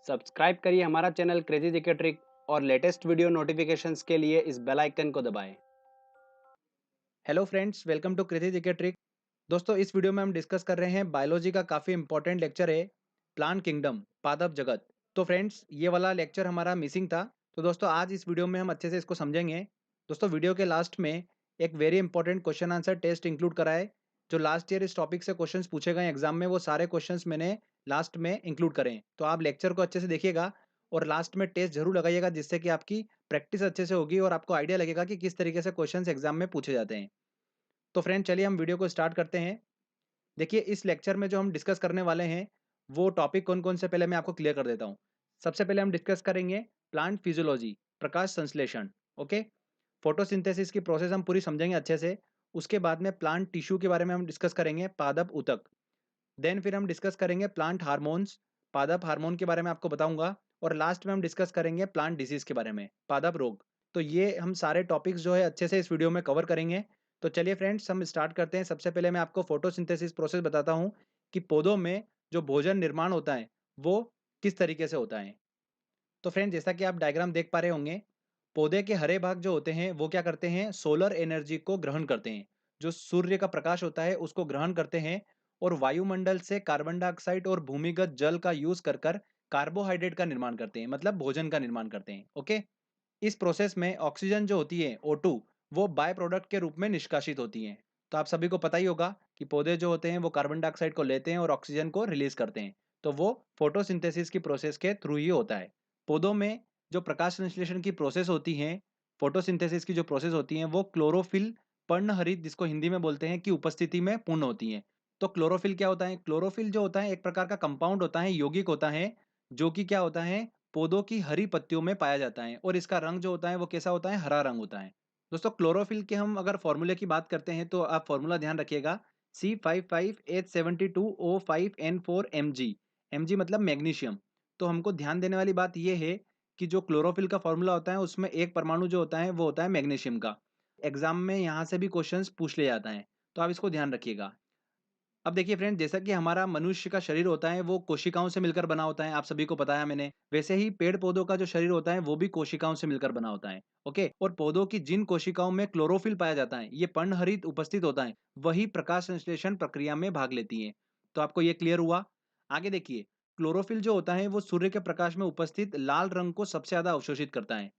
Subscribe करिए हमारा channel crazy GK trick और लेटेस्ट वीडियो नोटिफिकेशंस के लिए इस बेल आइकन को दबाएं। Hello friends, welcome to crazy GK trick. दोस्तों, इस वीडियो में हम डिस्कस कर रहे हैं बायोलॉजी का काफ़ी इंपॉर्टेंट लेक्चर है, प्लांट किंगडम, पादप जगत। तो फ्रेंड्स, ये वाला लेक्चर हमारा मिसिंग था। तो दोस्तों, आज इस वीडियो में हम अच्छे से इसको समझेंगे। दोस्तों, वीडियो के लास्ट में एक very important question answer test include करा है। जो लास्ट ईयर इस टॉपिक से क्वेश्चंस पूछे गए एग्जाम में, वो सारे क्वेश्चंस मैंने लास्ट में इंक्लूड करे हैं। तो आप लेक्चर को अच्छे से देखिएगा और लास्ट में टेस्ट जरूर लगाइएगा, जिससे कि आपकी प्रैक्टिस अच्छे से होगी और आपको आइडिया लगेगा कि किस तरीके से क्वेश्चंस एग्जाम में पूछे जाते हैं। तो फ्रेंड, चलिए हम वीडियो को स्टार्ट करते हैं। देखिए, इस लेक्चर में जो हम डिस्कस करने वाले हैं, वो टॉपिक कौन-कौन से पहले मैं आपको क्लियर कर देता हूँ। सबसे पहले हम डिस्कस करेंगे प्लांट फिजियोलॉजी, प्रकाश संश्लेषण, ओके? फोटोसिंथेसिस की प्रोसेस हम पूरी समझेंगे अच्छे से। उसके बाद में प्लांट टिश्यू के बारे में हम डिस्कस करेंगे, पादप ऊतक। देन फिर हम डिस्कस करेंगे प्लांट हार्मोन्स, पादप हार्मोन के बारे में आपको बताऊंगा। और लास्ट में हम डिस्कस करेंगे प्लांट डिसीज के बारे में, पादप रोग। तो ये हम सारे टॉपिक्स जो है अच्छे से इस वीडियो में कवर करेंगे। तो चलिए फ्रेंड्स, हम स्टार्ट करते हैं। सबसे पहले मैं आपको फोटोसिंथेसिस प्रोसेस बताता हूँ कि पौधों में जो भोजन निर्माण होता है वो किस तरीके से होता है। तो फ्रेंड, जैसा कि आप डायग्राम देख पा रहे होंगे, पौधे के हरे भाग जो होते हैं वो क्या करते हैं, सोलर एनर्जी को ग्रहण करते हैं। जो सूर्य का प्रकाश होता है उसको ग्रहण करते हैं और वायुमंडल से कार्बन डाइऑक्साइड और भूमिगत जल का यूज कर कर कार्बोहाइड्रेट का निर्माण करते हैं, मतलब भोजन का निर्माण करते हैं, ओके? इस प्रोसेस में ऑक्सीजन जो होती है O2, वो बाय प्रोडक्ट के रूप में निष्कासित होती है। तो आप सभी को पता ही होगा कि पौधे जो होते हैं वो कार्बन डाइऑक्साइड को लेते हैं और ऑक्सीजन को रिलीज करते हैं। तो वो फोटोसिंथेसिस की प्रोसेस के थ्रू ही होता है। पौधों में जो प्रकाश संश्लेषण की प्रोसेस होती है, फोटोसिंथेसिस की जो प्रोसेस होती है, वो क्लोरोफिल पर्णहरित, जिसको हिंदी में बोलते हैं, की उपस्थिति में पूर्ण होती है। तो क्लोरोफिल क्या होता है? क्लोरोफिल जो होता है एक प्रकार का कंपाउंड होता है, यौगिक होता है, जो कि क्या होता है, पौधों की हरी पत्तियों में पाया जाता है और इसका रंग जो होता है वो कैसा होता है, हरा रंग होता है। दोस्तों, क्लोरोफिल के हम अगर फॉर्मूले की बात करते हैं तो आप फॉर्मूला ध्यान रखिएगा, C55H72O5N4Mg। Mg मतलब मैग्नीशियम। तो हमको ध्यान देने वाली बात यह है कि जो क्लोरोफिल का फॉर्मूला होता है उसमें एक परमाणु जो होता है वो होता है मैग्नीशियम का। एग्जाम में यहाँ से भी क्वेश्चंस पूछ ले जाता है, तो आप इसको ध्यान रखिएगा। अब देखिए फ्रेंड, जैसा कि हमारा मनुष्य का शरीर होता है वो कोशिकाओं से मिलकर बना होता है, आप सभी को बताया मैंने। वैसे ही पेड़ पौधों का जो शरीर होता है वो भी कोशिकाओं से मिलकर बना होता है, ओके? और पौधों की जिन कोशिकाओं में क्लोरोफिल पाया जाता है, ये पर्णहरित उपस्थित होता है, वही प्रकाश संश्लेषण प्रक्रिया में भाग लेती है। तो आपको ये क्लियर हुआ? आगे देखिए, क्लोरोफिल जो होता है वो सूर्य के प्रकाश में उपस्थित लाल रंग को सबसे ज्यादा अवशोषित करता है।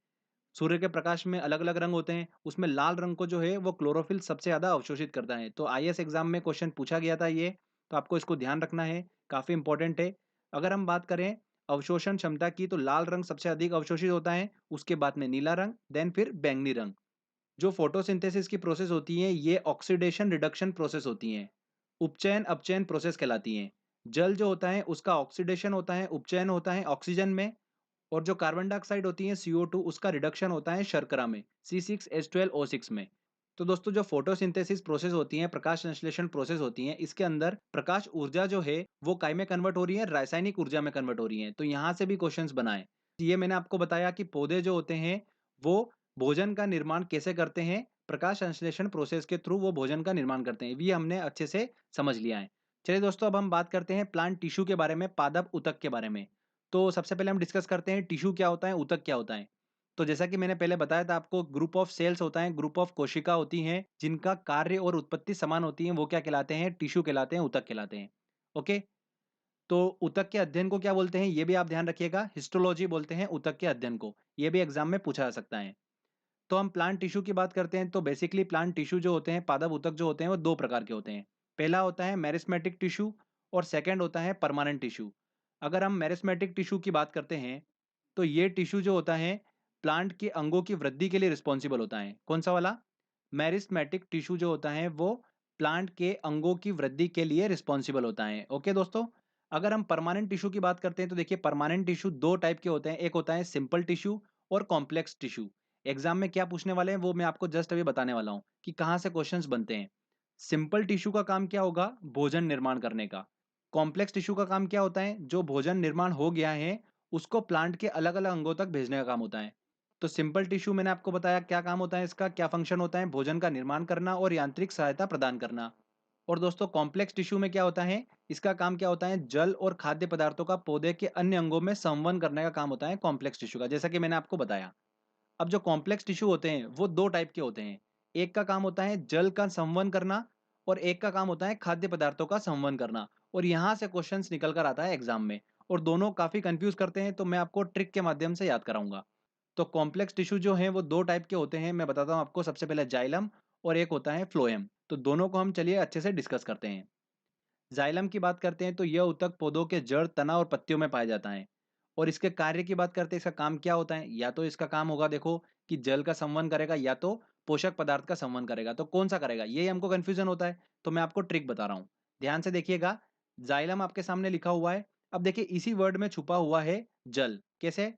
सूर्य के प्रकाश में अलग-अलग रंग होते हैं, उसमें लाल रंग को जो है वो क्लोरोफिल सबसे ज़्यादा अवशोषित करता है। तो आईएएस एग्ज़ाम में क्वेश्चन पूछा गया था ये, तो आपको इसको ध्यान रखना है, काफ़ी इंपॉर्टेंट है। अगर हम बात करें अवशोषण क्षमता की, तो लाल रंग सबसे अधिक अवशोषित होता है, उसके बाद में नीला रंग, देन फिर बैंगनी रंग। जो फोटोसिंथेसिस की प्रोसेस होती है, ये ऑक्सीडेशन रिडक्शन प्रोसेस होती हैं। उपचयन अपचयन प्रोसेस कहलाती हैं। जल जो होता है उसका ऑक्सीडेशन होता है, उपचयन होता है ऑक्सीजन में, और जो कार्बन डाइऑक्साइड होती है CO2, उसका रिडक्शन होता है शर्करा में, C6H12O6 में। तो दोस्तों, जो फोटोसिंथेसिस प्रोसेस होती है, प्रकाश संश्लेषण प्रोसेस होती है, इसके अंदर प्रकाश ऊर्जा जो है वो काय में कन्वर्ट हो रही है, रासायनिक ऊर्जा में कन्वर्ट हो रही है। तो यहाँ से भी क्वेश्चंस बनाए। ये मैंने आपको बताया कि पौधे जो होते हैं वो भोजन का निर्माण कैसे करते हैं, प्रकाश संश्लेषण प्रोसेस के थ्रू वो भोजन का निर्माण करते हैं। ये हमने अच्छे से समझ लिया है। चलिए दोस्तों, अब हम बात करते हैं प्लांट टिश्यू के बारे में, पादप ऊतक के बारे में। तो सबसे पहले हम डिस्कस करते हैं टिश्यू क्या होता है, ऊतक क्या होता है। तो जैसा कि मैंने पहले बताया था आपको, ग्रुप ऑफ सेल्स होता है, ग्रुप ऑफ कोशिका होती हैं, जिनका कार्य और उत्पत्ति समान होती है, वो क्या कहलाते हैं, टिश्यू कहलाते हैं, ऊतक कहलाते हैं, ओके? तो ऊतक के अध्ययन को क्या बोलते हैं, ये भी आप ध्यान रखिएगा, हिस्टोलॉजी बोलते हैं ऊतक के अध्ययन को। ये भी एग्जाम में पूछा जा सकता है। तो हम प्लांट टिश्यू की बात करते हैं, तो बेसिकली प्लांट टिश्यू जो होते हैं, पादप ऊतक जो होते हैं, वो दो प्रकार के होते हैं। पहला होता है मेरिस्मेटिक टिश्यू और सेकंड होता है परमानेंट टिश्यू। अगर हम मेरिस्मेटिक टिश्यू की बात करते हैं, तो ये टिश्यू जो होता है प्लांट के अंगों की वृद्धि के लिए रिस्पॉन्सिबल होता है। कौन सा वाला? मेरिस्मेटिक टिश्यू जो होता है वो प्लांट के अंगों की वृद्धि के लिए रिस्पॉन्सिबल होता है, ओके दोस्तों? अगर हम परमानेंट टिश्यू की बात करते हैं, तो देखिए, परमानेंट टिश्यू दो टाइप के होते हैं, एक होता है सिंपल टिश्यू और कॉम्प्लेक्स टिश्यू। एग्जाम में क्या पूछने वाले हैं वो मैं आपको जस्ट अभी बताने वाला हूँ कि कहाँ से क्वेश्चंस बनते हैं। सिंपल टिश्यू का काम क्या होगा, भोजन निर्माण करने का। कॉम्प्लेक्स टिश्यू का काम क्या होता है, जो भोजन निर्माण हो गया है उसको प्लांट के अलग अलग अंगों तक भेजने का काम होता है। तो सिंपल टिश्यू मैंने आपको बताया क्या काम होता है, इसका क्या फंक्शन होता है, भोजन का निर्माण करना और यांत्रिक सहायता प्रदान करना। और दोस्तों कॉम्प्लेक्स टिश्यू में क्या होता है, इसका काम क्या होता है, जल और खाद्य पदार्थों का पौधे के अन्य अंगों में संवहन करने का काम होता है कॉम्प्लेक्स टिश्यू का, जैसा कि मैंने आपको बताया। अब जो कॉम्प्लेक्स टिश्यू होते हैं वो दो टाइप के होते हैं। एक का काम होता है जल का संवहन करना और एक का काम होता है खाद्य पदार्थों का संवहन करना। और यहाँ से क्वेश्चंस निकल कर आता है एग्जाम में, और दोनों काफी कंफ्यूज करते हैं, तो मैं आपको ट्रिक के माध्यम से याद कराऊंगा। तो कॉम्प्लेक्स टिश्यू जो है वो दो टाइप के होते हैं, मैं बताता हूँ आपको। सबसे पहले जाइलम और एक होता है फ्लोएम। तो दोनों को हम चलिए अच्छे से डिस्कस करते हैं। जाइलम की बात करते हैं तो यह ऊतक पौधों के जड़, तना और पत्तियों में पाया जाता है। और इसके कार्य की बात करते हैं, इसका काम क्या होता है, या तो इसका काम होगा देखो कि जल का संवहन करेगा या तो पोषक पदार्थ का संवहन करेगा। तो कौन सा करेगा, यही हमको कंफ्यूजन होता है। तो मैं आपको ट्रिक बता रहा हूँ, ध्यान से देखिएगा। जाइलम आपके सामने लिखा हुआ है। अब देखिए इसी वर्ड में छुपा हुआ है जल। कैसे,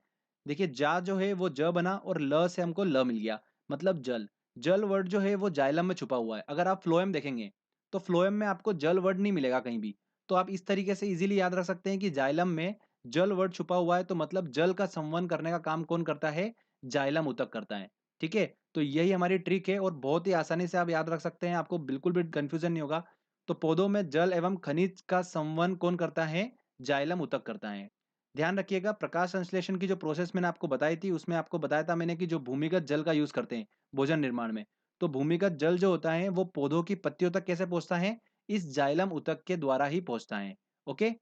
देखिए जा जो है वो ज बना और ल से हमको ल मिल गया, मतलब जल। जल वर्ड जो है वो जाइलम में छुपा हुआ है। अगर आप फ्लोएम देखेंगे तो फ्लोएम में आपको जल वर्ड नहीं मिलेगा कहीं भी। तो आप इस तरीके से इजीली याद रख सकते हैं कि जाइलम में जल वर्ड छुपा हुआ है, तो मतलब जल का संवहन करने का काम कौन करता है, जाइलम ऊतक करता है। ठीक है, तो यही हमारी ट्रिक है और बहुत ही आसानी से आप याद रख सकते हैं, आपको बिल्कुल भी कंफ्यूजन नहीं होगा। तो पौधों में जल एवं खनिज का संवहन कौन करता है, जाइलम ऊतक करता है। ध्यान रखिएगा, प्रकाश संश्लेषण की जो प्रोसेस मैंने आपको बताई थी उसमें आपको बताया था मैंने कि जो भूमिगत जल का यूज करते हैं भोजन निर्माण में, तो भूमिगत जल जो होता है वो पौधों की पत्तियों तक कैसे पहुंचता है, इस जाइलम ऊतक के द्वारा ही पहुंचता है। ओके।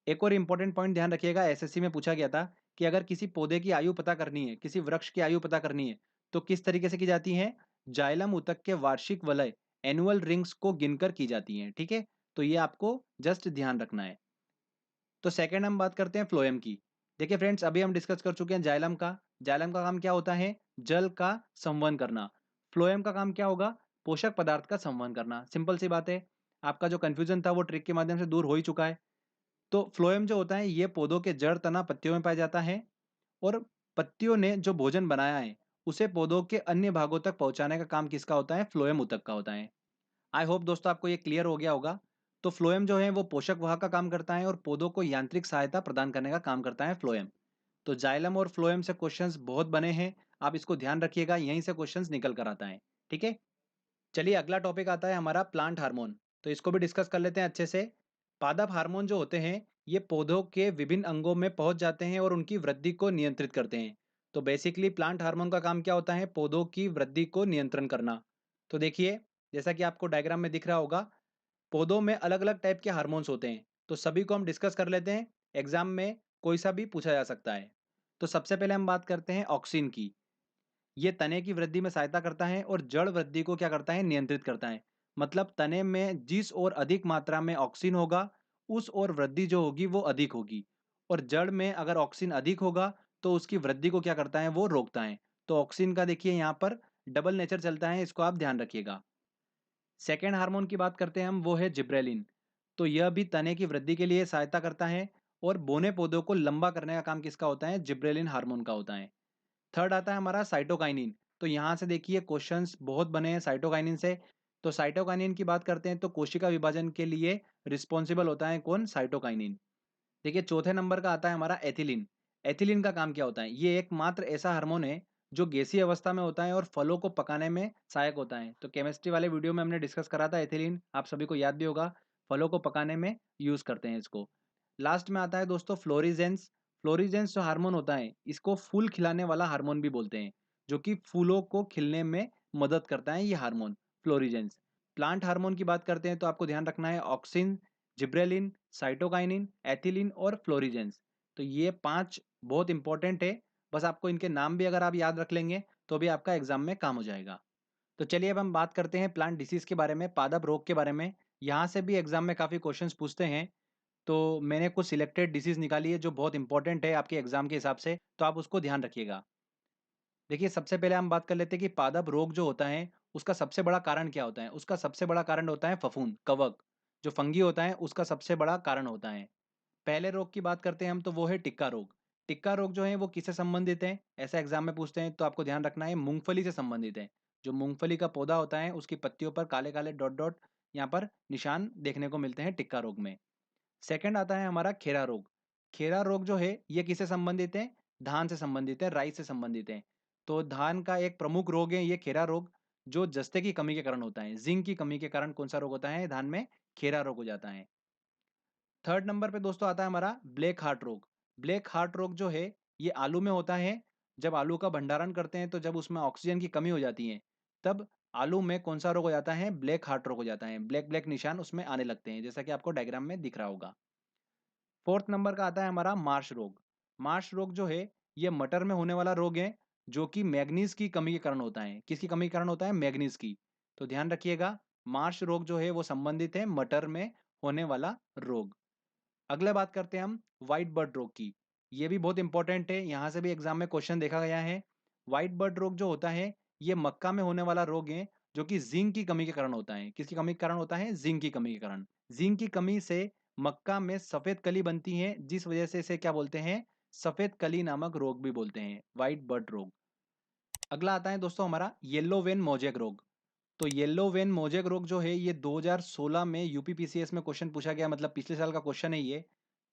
एक और इंपॉर्टेंट पॉइंट ध्यान रखिएगा, एसएससी में पूछा गया था कि अगर किसी पौधे की आयु पता करनी है, किसी वृक्ष की आयु पता करनी है, तो किस तरीके से की जाती है, जाइलम ऊतक के वार्षिक वलय, एनुअल रिंग्स को गिनकर की जाती है। ठीक है, तो ये आपको जस्ट ध्यान रखना है। तो सेकंड हम बात करते हैं फ्लोएम की। देखिए फ्रेंड्स, अभी हम डिस्कस कर चुके हैं जाइलम का। जाइलम का काम क्या होता है, जल का संवहन करना। फ्लोएम का काम क्या होगा, पोषक पदार्थ का संवहन करना। सिंपल सी बात है, आपका जो कंफ्यूजन था वो ट्रिक के माध्यम से दूर हो ही चुका है। तो फ्लोएम जो होता है ये पौधों के जड़, तना, पत्तियों में पाया जाता है। और पत्तियों ने जो भोजन बनाया है उसे पौधों के अन्य भागों तक पहुंचाने का काम किसका होता है, फ्लोएम ऊतक का होता है। आई होप दोस्तों आपको ये क्लियर हो गया होगा। तो फ्लोएम जो है वो पोषक वाहक का काम करता है और पौधों को यांत्रिक सहायता प्रदान करने का काम करता है फ्लोएम। तो जाइलम और फ्लोएम से क्वेश्चंस बहुत बने हैं, आप इसको ध्यान रखिएगा, यहीं से क्वेश्चंस निकल कर आता है। ठीक है, चलिए अगला टॉपिक आता है हमारा प्लांट हार्मोन। तो इसको भी डिस्कस कर लेते हैं अच्छे से। पादप हार्मोन जो होते हैं ये पौधों के विभिन्न अंगों में पहुंच जाते हैं और उनकी वृद्धि को नियंत्रित करते हैं। तो बेसिकली प्लांट हार्मोन का काम क्या होता है, पौधों की वृद्धि को नियंत्रण करना। तो देखिए, जैसा कि आपको डायग्राम में दिख रहा होगा, पौधों में अलग अलग टाइप के हार्मोन्स होते हैं। तो सभी को हम डिस्कस कर लेते हैं, एग्जाम में कोई सा भी पूछा जा सकता है। तो सबसे पहले हम बात करते हैं ऑक्सिन की। ये तने की वृद्धि में सहायता करता है और जड़ वृद्धि को क्या करता है, नियंत्रित करता है। मतलब तने में जिस और अधिक मात्रा में ऑक्सिन होगा उस और वृद्धि जो होगी वो अधिक होगी। और जड़ में अगर ऑक्सिन अधिक होगा तो उसकी वृद्धि को क्या करता है, वो रोकता है। तो ऑक्सिन का देखिए यहाँ पर डबल नेचर चलता है, इसको आप ध्यान रखिएगा। सेकेंड हार्मोन की बात करते हैं हम, वो है जिब्रेलिन। तो यह भी तने की वृद्धि के लिए सहायता करता है और बोने पौधों को लंबा करने का काम किसका होता है, जिब्रेलिन हार्मोन का होता है। थर्ड आता है हमारा साइटोकाइनिन। तो यहाँ से देखिए क्वेश्चंस बहुत बने हैं साइटोकाइनिन से। तो साइटोकाइनिन की बात करते हैं तो कोशिका विभाजन के लिए रिस्पॉन्सिबल होता है कौन, साइटोकाइनिन। देखिए चौथे नंबर का आता है हमारा एथिलीन। एथिलीन का काम क्या होता है, ये एकमात्र ऐसा हार्मोन है जो गैसीय अवस्था में होता है और फलों को पकाने में सहायक होता है। तो केमिस्ट्री वाले वीडियो में हमने डिस्कस करा था एथिलीन, आप सभी को याद भी होगा, फलों को पकाने में यूज करते हैं इसको। लास्ट में आता है दोस्तों फ्लोरिजेंस। फ्लोरिजेंस जो हार्मोन होता है इसको फूल खिलाने वाला हार्मोन भी बोलते हैं, जो कि फूलों को खिलने में मदद करता है ये हार्मोन, फ्लोरिजेंस। प्लांट हार्मोन की बात करते हैं तो आपको ध्यान रखना है ऑक्सिन, जिब्रेलिन, साइटोकाइनिन, एथिलीन और फ्लोरिजेंस। तो ये 5 बहुत इंपॉर्टेंट है। बस आपको इनके नाम भी अगर आप याद रख लेंगे तो भी आपका एग्जाम में काम हो जाएगा। तो चलिए अब हम बात करते हैं प्लांट डिसीज के बारे में, पादप रोग के बारे में। यहाँ से भी एग्जाम में काफ़ी क्वेश्चंस पूछते हैं। तो मैंने कुछ सिलेक्टेड डिसीज निकाली है जो बहुत इंपॉर्टेंट है आपके एग्जाम के हिसाब से, तो आप उसको ध्यान रखिएगा। देखिए सबसे पहले हम बात कर लेते हैं कि पादप रोग जो होता है उसका सबसे बड़ा कारण क्या होता है। उसका सबसे बड़ा कारण होता है फफूंद, कवक। जो फंगी होता है उसका सबसे बड़ा कारण होता है। पहले रोग की बात करते हैं हम, तो वो है टिक्का रोग। टिक्का रोग जो है वो किससे संबंधित है, ऐसा एग्जाम में पूछते हैं, तो आपको ध्यान रखना है मूंगफली से संबंधित है। जो मूंगफली का पौधा होता है उसकी पत्तियों पर काले काले डॉट डॉट यहाँ पर निशान देखने को मिलते हैं टिक्का रोग में। सेकंड आता है हमारा खेरा रोग। खेरा रोग जो है ये किससे संबंधित है, धान से संबंधित है, राई से संबंधित है। तो धान का एक प्रमुख रोग है ये खेरा रोग, जो जस्ते की कमी के कारण होता है। जिंक की कमी के कारण कौन सा रोग होता है धान में, खेरा रोग हो जाता है। थर्ड नंबर पे दोस्तों आता है हमारा ब्लैक हार्ट रोग। ब्लैक हार्ट रोग जो है ये आलू में होता है। जब आलू का भंडारण करते हैं तो जब उसमें ऑक्सीजन की कमी हो जाती है तब आलू में कौन सा रोग हो जाता है? ब्लैक हार्ट रोग हो जाता है। ब्लैक ब्लैक निशान उसमें आने लगते हैं, जैसा कि आपको डायग्राम में दिख रहा होगा। फोर्थ नंबर का आता है हमारा मार्श रोग। मार्श रोग जो है ये मटर में होने वाला रोग है, जो कि मैग्नीज की कमी के कारण होता है। किसकी कमी के कारण होता है? मैग्नीज की। तो ध्यान रखिएगा, मार्श रोग जो है वो संबंधित है मटर में होने वाला रोग। अगला बात करते हैं हम व्हाइट बर्ड रोग की। ये भी बहुत इंपॉर्टेंट है, यहाँ से भी एग्जाम में क्वेश्चन देखा गया है। व्हाइट बर्ड रोग जो होता है ये मक्का में होने वाला रोग है, जो कि जिंक की कमी के कारण होता है। किसकी कमी के कारण होता है? जिंक की कमी के कारण। जिंक की कमी से मक्का में सफेद कली बनती है, जिस वजह से इसे क्या बोलते हैं? सफेद कली नामक रोग भी बोलते हैं, व्हाइट बर्ड रोग। अगला आता है दोस्तों हमारा येलो वेन मोजेक रोग। तो येलो वेन मोजेक रोग जो है ये 2016 में यूपीपीसीएस में क्वेश्चन पूछा गया, मतलब पिछले साल का क्वेश्चन है ये।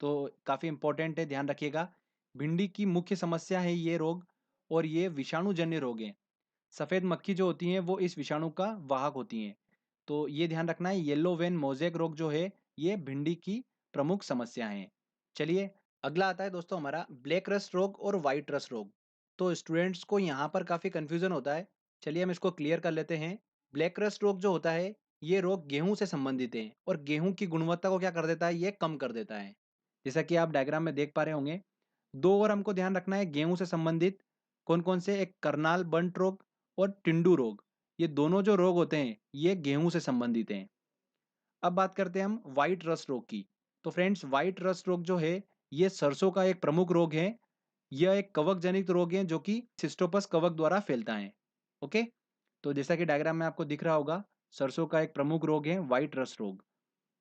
तो काफ़ी इंपॉर्टेंट है, ध्यान रखिएगा। भिंडी की मुख्य समस्या है ये रोग, और ये विषाणुजन्य रोग है। सफ़ेद मक्खी जो होती हैं वो इस विषाणु का वाहक होती हैं। तो ये ध्यान रखना है, येलो वेन मोजेक रोग जो है ये भिंडी की प्रमुख समस्या है। चलिए अगला आता है दोस्तों हमारा ब्लैक रस्ट रोग और वाइट रस्ट रोग। तो स्टूडेंट्स को यहाँ पर काफ़ी कन्फ्यूजन होता है। चलिए हम इसको क्लियर कर लेते हैं। ब्लैक रस्ट रोग जो होता है ये रोग गेहूं से संबंधित है, और गेहूं की गुणवत्ता को क्या कर देता है? ये कम कर देता है। जैसा कि आप डायग्राम में देख पा रहे होंगे। दो और हमको ध्यान रखना है गेहूं से संबंधित, कौन कौन से? एक करनाल बंट रोग और टिंडू रोग। ये दोनों जो रोग होते हैं ये गेहूं से संबंधित हैं। अब बात करते हैं हम व्हाइट रस्ट रोग की। तो फ्रेंड्स व्हाइट रस्ट रोग जो है ये सरसों का एक प्रमुख रोग है। यह एक कवक जनित रोग है जो कि सिस्टोपस कवक द्वारा फैलता है। ओके, तो जैसा कि डायग्राम में आपको दिख रहा होगा, सरसों का एक प्रमुख रोग है व्हाइट रस्ट रोग।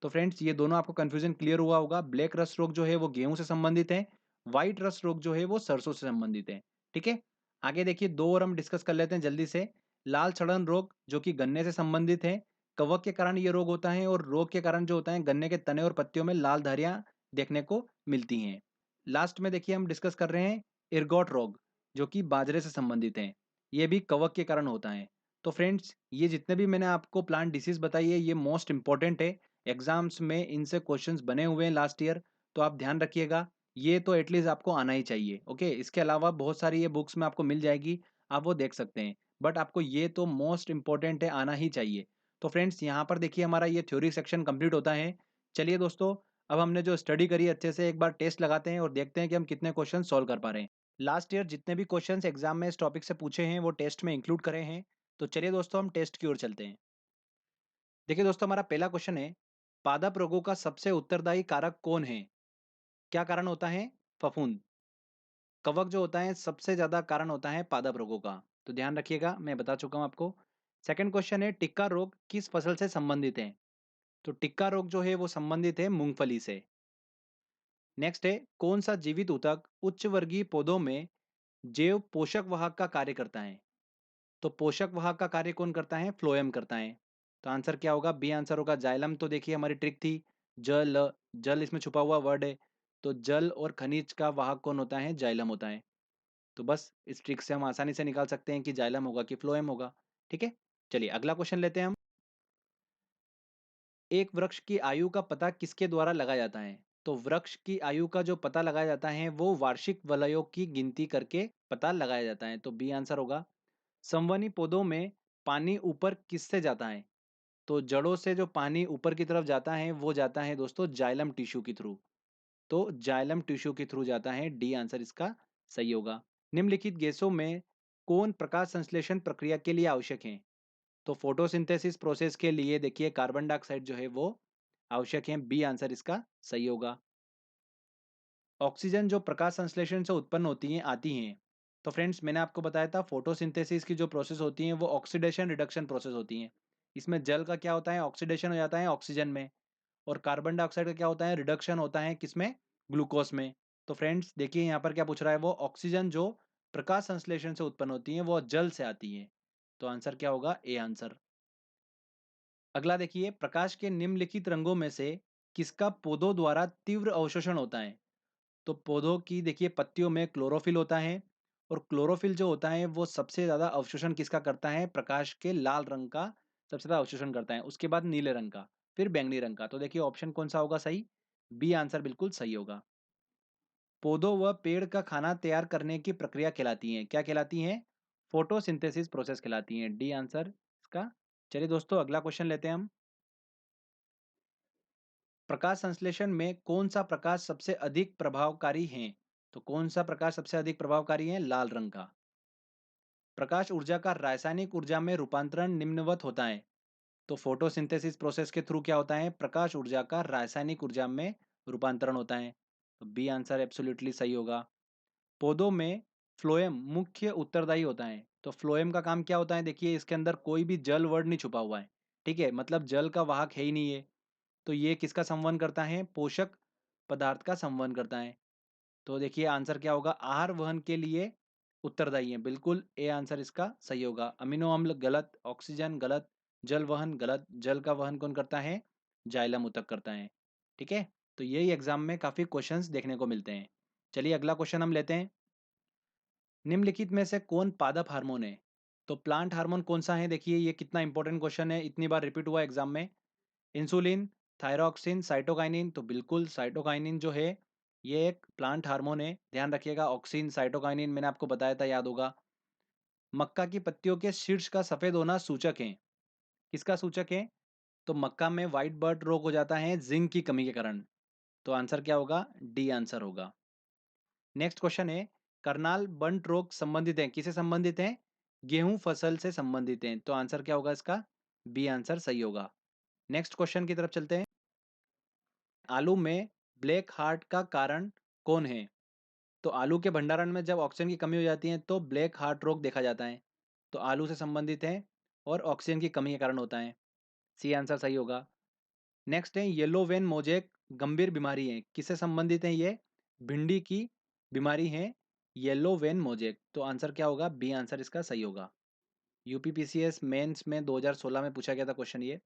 तो फ्रेंड्स ये दोनों आपको कंफ्यूजन क्लियर हुआ होगा। ब्लैक रस्ट रोग जो है वो गेहूं से संबंधित है, व्हाइट रस्ट रोग जो है वो सरसों से संबंधित है। ठीक है, आगे देखिए दो और हम डिस्कस कर लेते हैं जल्दी से। लाल सड़न रोग जो कि गन्ने से संबंधित है। कवक के कारण ये रोग होता है, और रोग के कारण जो होता है गन्ने के तने और पत्तियों में लाल धारियां देखने को मिलती हैं। लास्ट में देखिए हम डिस्कस कर रहे हैं इरगॉट रोग, जो कि बाजरे से संबंधित है। ये भी कवक के कारण होता है। तो फ्रेंड्स ये जितने भी मैंने आपको प्लांट डिसीज बताई है ये मोस्ट इंपॉर्टेंट है। एग्जाम्स में इनसे क्वेश्चंस बने हुए हैं लास्ट ईयर, तो आप ध्यान रखिएगा। ये तो एटलीस्ट आपको आना ही चाहिए। ओके, इसके अलावा बहुत सारी ये बुक्स में आपको मिल जाएगी, आप वो देख सकते हैं। बट आपको ये तो मोस्ट इंपॉर्टेंट है, आना ही चाहिए। तो फ्रेंड्स यहाँ पर देखिए हमारा ये थ्योरी सेक्शन कंप्लीट होता है। चलिए दोस्तों, अब हमने जो स्टडी करी अच्छे से, एक बार टेस्ट लगाते हैं और देखते हैं कि हम कितने क्वेश्चन सॉल्व कर पा रहे हैं। लास्ट ईयर जितने भी क्वेश्चंस एग्जाम में इस टॉपिक से पूछे हैं वो टेस्ट में इंक्लूड करे हैं। तो चलिए दोस्तों हम टेस्ट की ओर चलते हैं। देखिए दोस्तों हमारा पहला क्वेश्चन है, पादप रोगों का सबसे उत्तरदायी कारक कौन है? क्या कारण होता है? फफूंद। कवक जो होता है सबसे ज्यादा कारण होता है पादप रोगों का। तो ध्यान रखिएगा, मैं बता चुका हूं आपको। सेकंड क्वेश्चन है, टिक्का रोग किस फसल से संबंधित है? तो टिक्का रोग जो है वो संबंधित है मूंगफली से। नेक्स्ट है, कौन सा जीवित ऊतक उच्च वर्गीय पौधों में जैव पोषक वाहक का कार्य करता है? तो पोषक वाहक का कार्य कौन करता है? फ्लोएम करता है। तो आंसर क्या होगा? बी आंसर होगा जाइलम। तो देखिए हमारी ट्रिक थी, जल, जल इसमें छुपा हुआ वर्ड है। तो जल और खनिज का वाहक कौन होता है? जाइलम होता है। तो बस इस ट्रिक से हम आसानी से निकाल सकते हैं कि जाइलम होगा कि फ्लोएम होगा। ठीक है, चलिए अगला क्वेश्चन लेते हैं हम। एक वृक्ष की आयु का पता किसके द्वारा लगाया जाता है? तो वृक्ष की आयु का जो पता लगाया जाता है वो वार्षिक वलयों की गिनती करके पता लगाया जाता है। तो बी आंसर होगा। संवहनी पौधों में पानी ऊपर किससे जाता है? तो जड़ों से जो पानी ऊपर की तरफ जाता है वो जाता है दोस्तों जाइलम टिश्यू के थ्रू। तो जाइलम टिश्यू के थ्रू जाता है, डी आंसर इसका सही होगा। निम्नलिखित गैसों में कौन प्रकाश संश्लेषण प्रक्रिया के लिए आवश्यक है? तो फोटोसिंथेसिस प्रोसेस के लिए देखिए कार्बन डाइऑक्साइड जो है वो आवश्यक है, बी आंसर इसका सही होगा। ऑक्सीजन जो प्रकाश संश्लेषण से उत्पन्न होती हैं आती हैं। तो फ्रेंड्स मैंने आपको बताया था फोटोसिंथेसिस की जो प्रोसेस होती हैं वो ऑक्सीडेशन रिडक्शन प्रोसेस होती हैं। इसमें जल का क्या होता है? ऑक्सीडेशन हो जाता है ऑक्सीजन में। और कार्बन डाइऑक्साइड का क्या होता है? रिडक्शन होता है किसमें? ग्लूकोज में। तो फ्रेंड्स देखिए यहाँ पर क्या पूछ रहा है, वो ऑक्सीजन जो प्रकाश संश्लेषण से उत्पन्न होती है वो जल से आती है। तो आंसर क्या होगा? A answer. अगला देखिए, प्रकाश के निम्नलिखित रंगों में से किसका पौधों द्वारा तीव्र अवशोषण होता है? तो पौधों की देखिए पत्तियों में क्लोरोफिल होता है, और क्लोरोफिल जो होता है वो सबसे ज़्यादा अवशोषण किसका करता है? प्रकाश के लाल रंग का सबसे ज़्यादा अवशोषण करता है, उसके बाद नीले रंग का। फिर बैंगनी रंग का। तो देखिए ऑप्शन कौन सा होगा सही? बी आंसर बिल्कुल सही होगा। पौधों व पेड़ का खाना तैयार करने की प्रक्रिया कहलाती है, क्या कहलाती हैं? फोटोसिंथेसिस प्रोसेस कहलाती हैं। डी आंसर इसका। चलिए दोस्तों अगला क्वेश्चन लेते हैं हम। प्रकाश संश्लेषण में कौन सा प्रकाश सबसे अधिक प्रभावकारी है? तो कौन सा प्रकाश सबसे अधिक प्रभावकारी है? लाल रंग का। प्रकाश ऊर्जा का रासायनिक ऊर्जा में रूपांतरण निम्नवत होता है। तो फोटोसिंथेसिस प्रोसेस के थ्रू क्या होता है? प्रकाश ऊर्जा का रासायनिक ऊर्जा में रूपांतरण होता है। तो बी आंसर एब्सोल्युटली सही होगा। पौधों में फ्लोएम मुख्य उत्तरदायी होता है। तो फ्लोएम का काम क्या होता है? देखिए इसके अंदर कोई भी जल वर्ड नहीं छुपा हुआ है, ठीक है, मतलब जल का वाहक है ही नहीं है। तो ये किसका संवहन करता है? पोषक पदार्थ का संवहन करता है। तो देखिए आंसर क्या होगा? आहार वहन के लिए उत्तरदायी है। बिल्कुल ए आंसर इसका सही होगा। अमीनो अम्ल गलत, ऑक्सीजन गलत, जल वहन गलत। जल का वहन कौन करता है? जाइलम ऊतक करता है। ठीक है, तो यही एग्जाम में काफी क्वेश्चंस देखने को मिलते हैं। चलिए अगला क्वेश्चन हम लेते हैं। निम्नलिखित में से कौन पादप हार्मोन है? तो प्लांट हार्मोन कौन सा है? देखिए ये कितना इंपॉर्टेंट क्वेश्चन है, इतनी बार रिपीट हुआ एग्जाम में। Insulin, thyroxine, cytokinin. तो बिल्कुल साइटोकाइनिन जो है ये एक प्लांट हार्मोन है, ध्यान रखिएगा। ऑक्सिन, साइटोकाइनिन मैंने आपको बताया था, याद होगा। मक्का की पत्तियों के शीर्ष का सफेद होना सूचक है, किसका सूचक है? तो मक्का में व्हाइट बर्ड रोग हो जाता है जिंक की कमी के कारण। तो आंसर क्या होगा? डी आंसर होगा। नेक्स्ट क्वेश्चन है, करनाल बंट रोग संबंधित है, किसे संबंधित है? गेहूं फसल से संबंधित है। तो आंसर क्या होगा इसका? बी आंसर सही होगा। नेक्स्ट क्वेश्चन की तरफ चलते हैं। आलू में ब्लैक हार्ट का कारण कौन है? तो आलू के भंडारण में जब ऑक्सीजन की कमी हो जाती है तो ब्लैक हार्ट रोग देखा जाता है। तो आलू से संबंधित है और ऑक्सीजन की कमी के कारण होता है। सी आंसर सही होगा। नेक्स्ट है, येलो वेन मोजेक गंभीर बीमारी है, किससे संबंधित है ये? भिंडी की बीमारी है येलो वेन मोजेक। तो आंसर क्या होगा? बी आंसर इसका सही होगा। यूपीपीसीएस मेंस में 2016 में पूछा गया था क्वेश्चन ये।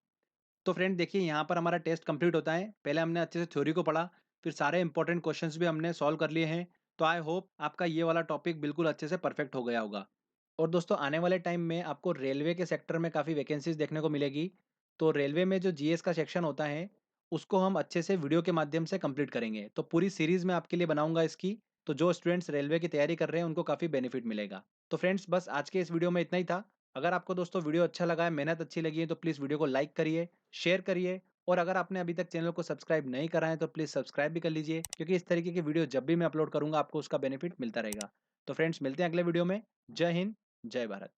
तो फ्रेंड देखिए यहाँ पर हमारा टेस्ट कंप्लीट होता है। पहले हमने अच्छे से थ्योरी को पढ़ा, फिर सारे इंपॉर्टेंट क्वेश्चंस भी हमने सॉल्व कर लिए हैं। तो आई होप आपका ये वाला टॉपिक बिल्कुल अच्छे से परफेक्ट हो गया होगा। और दोस्तों आने वाले टाइम में आपको रेलवे के सेक्टर में काफ़ी वैकेंसीज देखने को मिलेगी। तो रेलवे में जो जीएस का सेक्शन होता है उसको हम अच्छे से वीडियो के माध्यम से कंप्लीट करेंगे। तो पूरी सीरीज में आपके लिए बनाऊंगा इसकी। तो जो स्टूडेंट्स रेलवे की तैयारी कर रहे हैं उनको काफ़ी बेनिफिट मिलेगा। तो फ्रेंड्स बस आज के इस वीडियो में इतना ही था। अगर आपको दोस्तों वीडियो अच्छा लगा है, मेहनत अच्छी लगी है, तो प्लीज़ वीडियो को लाइक करिए, शेयर करिए। और अगर आपने अभी तक चैनल को सब्सक्राइब नहीं करा है तो प्लीज़ सब्सक्राइब भी कर लीजिए, क्योंकि इस तरीके की वीडियो जब भी मैं अपलोड करूंगा आपको उसका बेनिफिट मिलता रहेगा। तो फ्रेंड्स मिलते हैं अगले वीडियो में। जय हिंद, जय भारत।